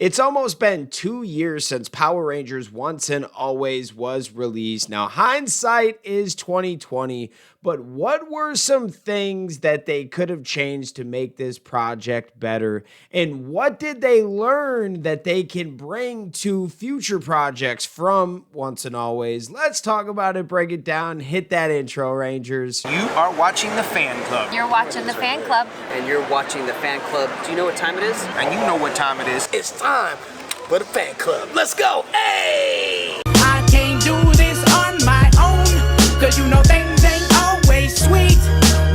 It's almost been 2 years since Power Rangers Once and Always was released. Now, hindsight is 2020, but what were some things that they could have changed to make this project better? And what did they learn that they can bring to future projects from Once and Always? Let's talk about it, break it down, hit that intro, Rangers. You are watching the Fan Club. You're watching the Fan Club. And you're watching the Fan Club. Do you know what time it is? And you know what time it is. It's time for the Fan Club. Let's go. Hey! I can't do this on my own, cause you know things ain't always sweet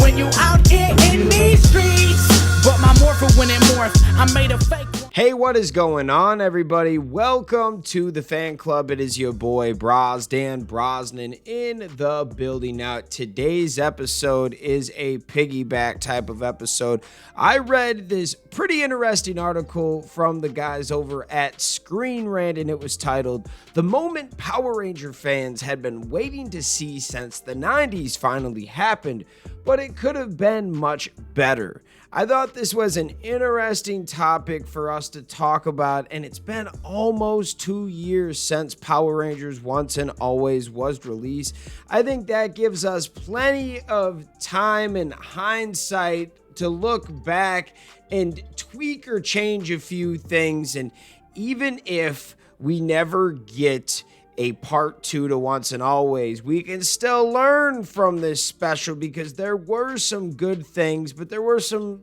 when you out here in these streets. But my morpher when it morphed, I made a fake one. Hey, what is going on, everybody? Welcome to the Fan Club. It is your boy, Dan Brosnan, in the building. Now, today's episode is a piggyback type of episode. I read this pretty interesting article from the guys over at Screen Rant, and it was titled, "The Moment Power Ranger Fans Had Been Waiting to See Since the 90s Finally Happened, but it could have been much better." I thought this was an interesting topic for us to talk about, and it's been almost 2 years since Power Rangers Once and Always was released. I think that gives us plenty of time and hindsight to look back and tweak or change a few things, and even if we never get a part 2 to Once and Always, we can still learn from this special because there were some good things, but there were some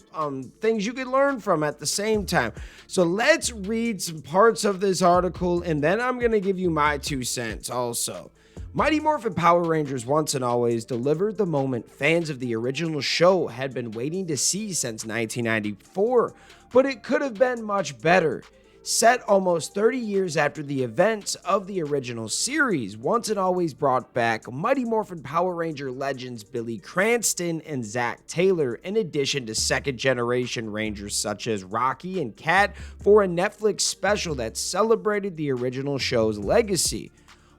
things you could learn from at the same time. So let's read some parts of this article, and then I'm going to give you my 2 cents also. Mighty Morphin Power Rangers Once and Always delivered the moment fans of the original show had been waiting to see since 1994, but it could have been much better. Set almost 30 years after the events of the original series, Once and Always brought back Mighty Morphin Power Ranger legends Billy Cranston and Zach Taylor, in addition to second-generation Rangers such as Rocky and Kat, for a Netflix special that celebrated the original show's legacy.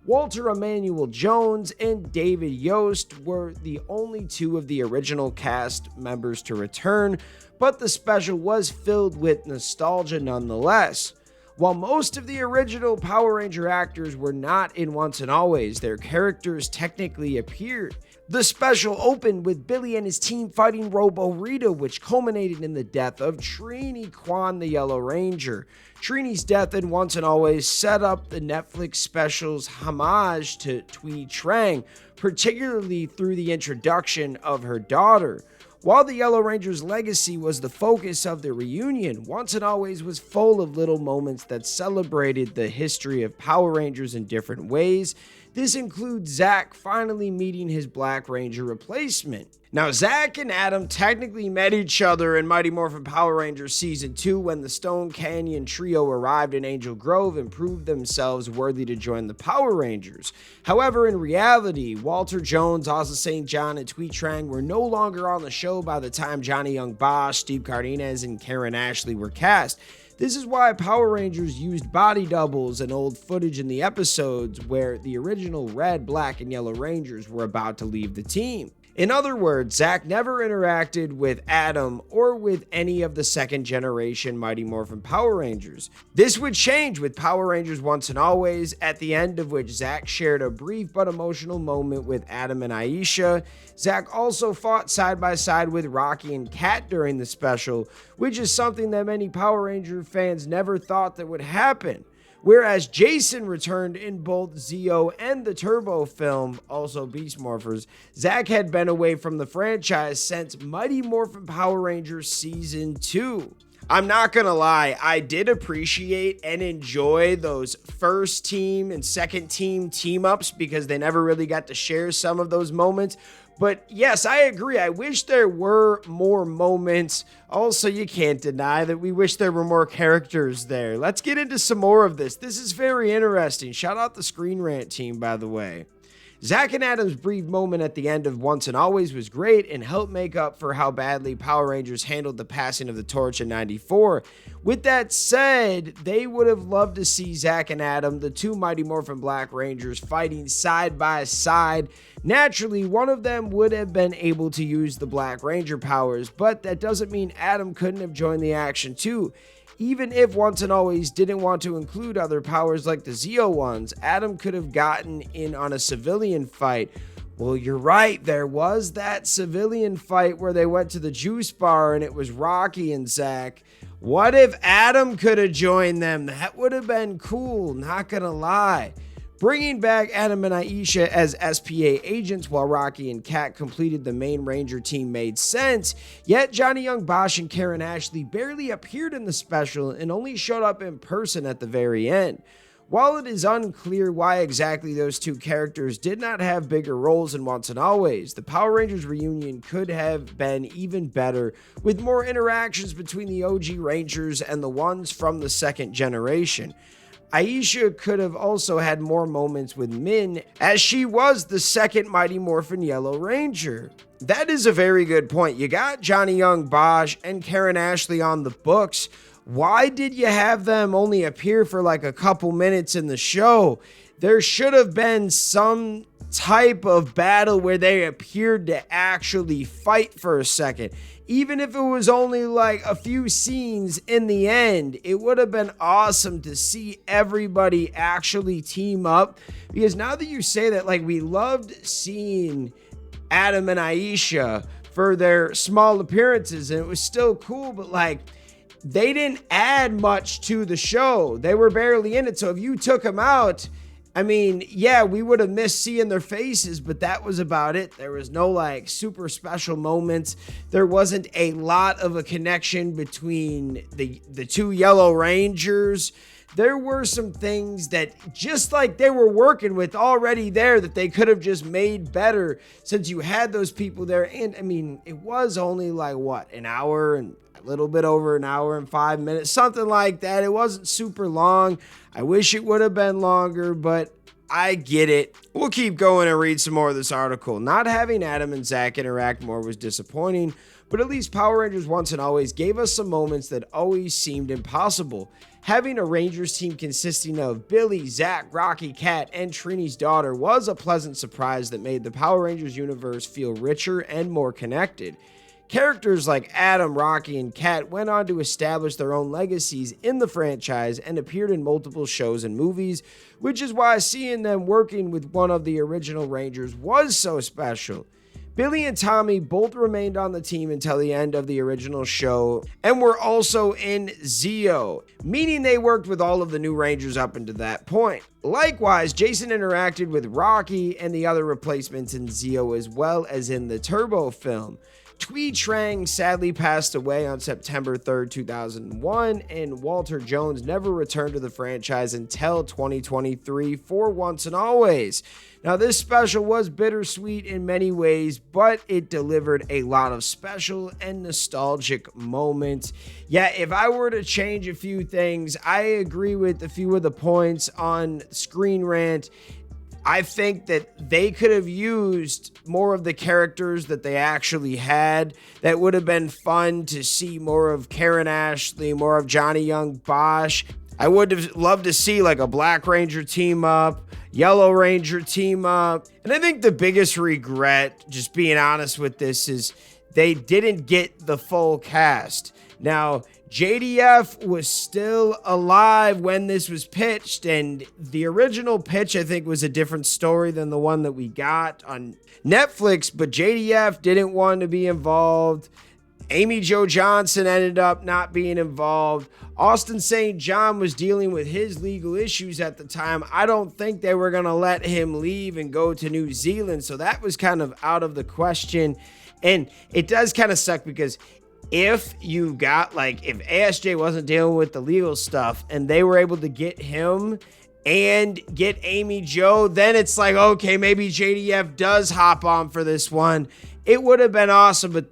Walter Emmanuel Jones and David Yost were the only 2 of the original cast members to return, but the special was filled with nostalgia nonetheless. While most of the original Power Ranger actors were not in Once and Always, their characters technically appeared. The special opened with Billy and his team fighting Robo Rita, which culminated in the death of Trini Kwan, the Yellow Ranger. Trini's death in Once and Always set up the Netflix special's homage to Thuy Trang, particularly through the introduction of her daughter. While the Yellow Ranger's legacy was the focus of the reunion, Once and Always was full of little moments that celebrated the history of Power Rangers in different ways. This includes Zach finally meeting his Black Ranger replacement. Now, Zach and Adam technically met each other in Mighty Morphin Power Rangers Season 2 when the Stone Canyon trio arrived in Angel Grove and proved themselves worthy to join the Power Rangers. However, in reality, Walter Jones, Ozzy St. John, and Thuy Trang were no longer on the show by the time Johnny Young Bosch, Steve Cardenas, and Karen Ashley were cast. This is why Power Rangers used body doubles and old footage in the episodes where the original Red, Black, and Yellow Rangers were about to leave the team. In other words, Zach never interacted with Adam or with any of the second-generation Mighty Morphin Power Rangers. This would change with Power Rangers Once and Always, at the end of which Zach shared a brief but emotional moment with Adam and Aisha. Zach also fought side by side with Rocky and Kat during the special, which is something that many Power Ranger fans never thought that would happen. Whereas Jason returned in both Zeo and the Turbo film, also Beast Morphers, Zach had been away from the franchise since Mighty Morphin Power Rangers Season 2. I'm not gonna lie, I did appreciate and enjoy those first team and second team team-ups because they never really got to share some of those moments. But yes, I agree. I wish there were more moments. Also, you can't deny that we wish there were more characters there. Let's get into some more of this. This is very interesting. Shout out the Screen Rant team, by the way. Zach and Adam's brief moment at the end of Once and Always was great and helped make up for how badly Power Rangers handled the passing of the torch in '94. With that said, they would have loved to see Zach and Adam, the 2 Mighty Morphin Black Rangers, fighting side by side. Naturally, one of them would have been able to use the Black Ranger powers, but that doesn't mean Adam couldn't have joined the action too. Even if Once and Always didn't want to include other powers like the Zeo ones, Adam could have gotten in on a civilian fight. Well, you're right, there was that civilian fight where they went to the juice bar and it was Rocky and Zach. What if Adam could have joined them? That would have been cool, not gonna lie. Bringing back Adam and Aisha as SPA agents while Rocky and Kat completed the main Ranger team made sense, yet Johnny Young Bosch and Karen Ashley barely appeared in the special and only showed up in person at the very end. While it is unclear why exactly those two characters did not have bigger roles in Once and Always, the Power Rangers reunion could have been even better with more interactions between the OG Rangers and the ones from the second generation. Aisha could have also had more moments with Min, as she was the second Mighty Morphin Yellow Ranger. That is a very good point. You got Johnny Young Bosch and Karen Ashley on the books. Why did you have them only appear for like a couple minutes in the show? There should have been some type of battle where they appeared to actually fight for a second. Even if it was only like a few scenes in the end, it would have been awesome to see everybody actually team up. Because now that you say that, like, we loved seeing Adam and Aisha for their small appearances and it was still cool, but like, they didn't add much to the show. They were barely in it. So if you took them out, I mean, yeah, we would have missed seeing their faces, but that was about it. There was no like super special moments. There wasn't a lot of a connection between the two Yellow Rangers. There were some things that just like they were working with already there that they could have just made better since you had those people there. And I mean, it was only like what, an hour and a little bit over an hour and 5 minutes, something like that. It wasn't super long. I wish it would have been longer, but I get it. We'll keep going and read some more of this article. Not having Adam and Zach interact more was disappointing, but at least Power Rangers Once and Always gave us some moments that always seemed impossible. Having a Rangers team consisting of Billy, Zach, Rocky, Kat, and Trini's daughter was a pleasant surprise that made the Power Rangers universe feel richer and more connected. Characters like Adam, Rocky, and Kat went on to establish their own legacies in the franchise and appeared in multiple shows and movies, which is why seeing them working with one of the original Rangers was so special. Billy and Tommy both remained on the team until the end of the original show and were also in Zeo, meaning they worked with all of the new Rangers up until that point. Likewise, Jason interacted with Rocky and the other replacements in Zeo as well as in the Turbo film. Twee Trang sadly passed away on September 3rd, 2001, and Walter Jones never returned to the franchise until 2023 for Once and Always. Now, this special was bittersweet in many ways, but it delivered a lot of special and nostalgic moments. Yeah, if I were to change a few things, I agree with a few of the points on Screen Rant. I think that they could have used more of the characters that they actually had. That would have been fun to see more of Karen Ashley, more of Johnny Young Bosch. I would have loved to see like a Black Ranger team up, Yellow Ranger team up. And I think the biggest regret, just being honest with this, is they didn't get the full cast. Now, JDF was still alive when this was pitched, and the original pitch, I think, was a different story than the one that we got on Netflix, but JDF didn't want to be involved. Amy Jo Johnson ended up not being involved. Austin St. John was dealing with his legal issues at the time. I don't think they were going to let him leave and go to New Zealand, so that was kind of out of the question. And it does kind of suck because if you got, like, if ASJ wasn't dealing with the legal stuff and they were able to get him and get Amy Jo, then it's like, okay, maybe JDF does hop on for this one. It would have been awesome, but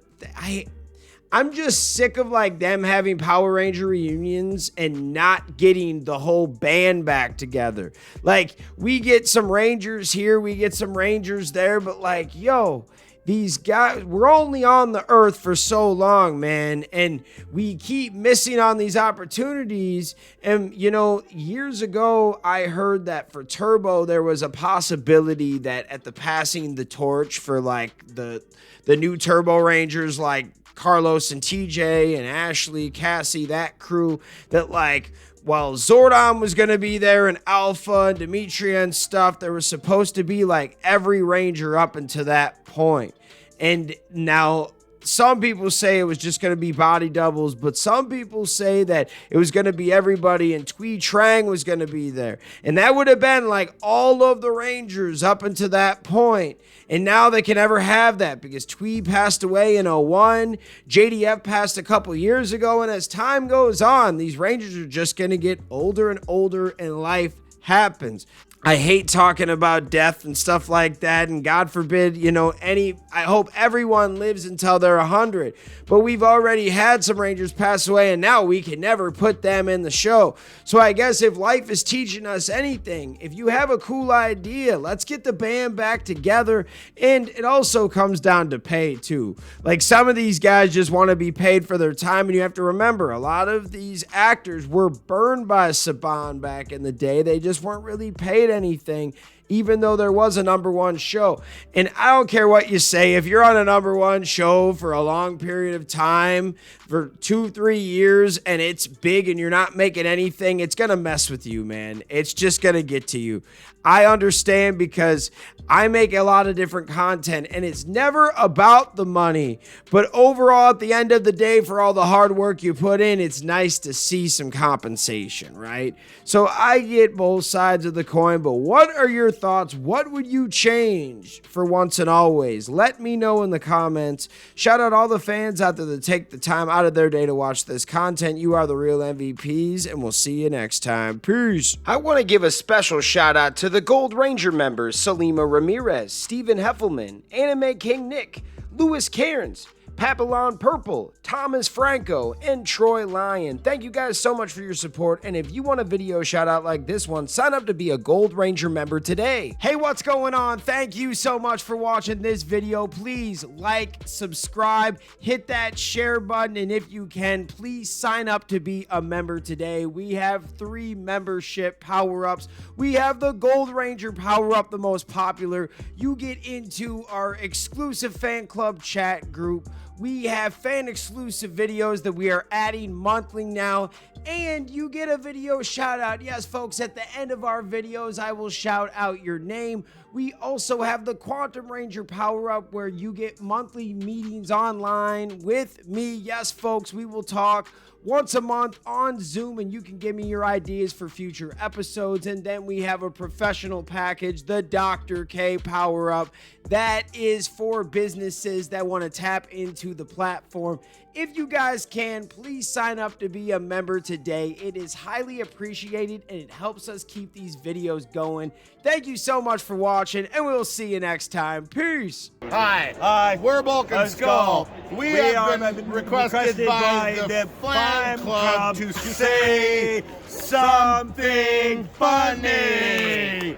I'm just sick of, like, them having Power Ranger reunions and not getting the whole band back together. Like, we get some Rangers here, we get some Rangers there, but, like, yo, these guys, we're only on the earth for so long, man, and we keep missing on these opportunities. And, you know, years ago, I heard that for Turbo, there was a possibility that at the passing the torch for, like, the new Turbo Rangers, like, Carlos and TJ and Ashley, Cassie, that crew, that like, while Zordon was going to be there and Alpha and Demetria and stuff, there was supposed to be like every Ranger up until that point. And now some people say it was just going to be body doubles, but some people say that it was going to be everybody and Twee Trang was going to be there. And that would have been like all of the Rangers up until that point. And now they can never have that because Twee passed away in 01. JDF passed a couple years ago. And as time goes on, these Rangers are just going to get older and older and life happens. I hate talking about death and stuff like that, and God forbid, I hope everyone lives until they're 100, but we've already had some Rangers pass away, and now we can never put them in the show. So I guess if life is teaching us anything, if you have a cool idea, let's get the band back together, and it also comes down to pay too. Like, some of these guys just want to be paid for their time, and you have to remember, a lot of these actors were burned by Saban back in the day. They just weren't really paid anything, even though there was a number one show. And I don't care what you say, if you're on a number one show for a long period of time, for 2-3 years, and it's big and you're not making anything, it's gonna mess with you, man. It's just gonna get to you. I understand because I make a lot of different content and it's never about the money, but overall at the end of the day, for all the hard work you put in, it's nice to see some compensation, right? So I get both sides of the coin, but what are your thoughts? What would you change for once and always? Let me know in the comments. Shout out all the fans out there that take the time out of their day to watch this content. You are the real MVPs, and we'll see you next time. Peace. I want to give a special shout out to the Gold Ranger members, Salima Ramirez, Stephen Heffelman, Anime King Nick, Louis Cairns, Papillon Purple, Thomas Franco, and Troy Lyon. Thank you guys so much for your support, and if you want a video shout out like this one, sign up to be a Gold Ranger member today. Hey, what's going on? Thank you so much for watching this video. Please like, subscribe, hit that share button, and if you can, please sign up to be a member today. We have 3 membership power-ups. We have the Gold Ranger power-up, the most popular. You get into our exclusive fan club chat group. We have fan exclusive videos that we are adding monthly now, and you get a video shout out. Yes, folks, at the end of our videos, I will shout out your name. We also have the Quantum Ranger power up where you get monthly meetings online with me. Yes, folks, we will talk once a month on Zoom, and you can give me your ideas for future episodes. And then we have a professional package, the Dr. K power up, that is for businesses that want to tap into the platform. If you guys can, please sign up to be a member today. It is highly appreciated and it helps us keep these videos going. Thank you so much for watching, and we'll see you next time. Peace. Hi, we're Bulk and Skull. We have been requested by the fan club to say something funny.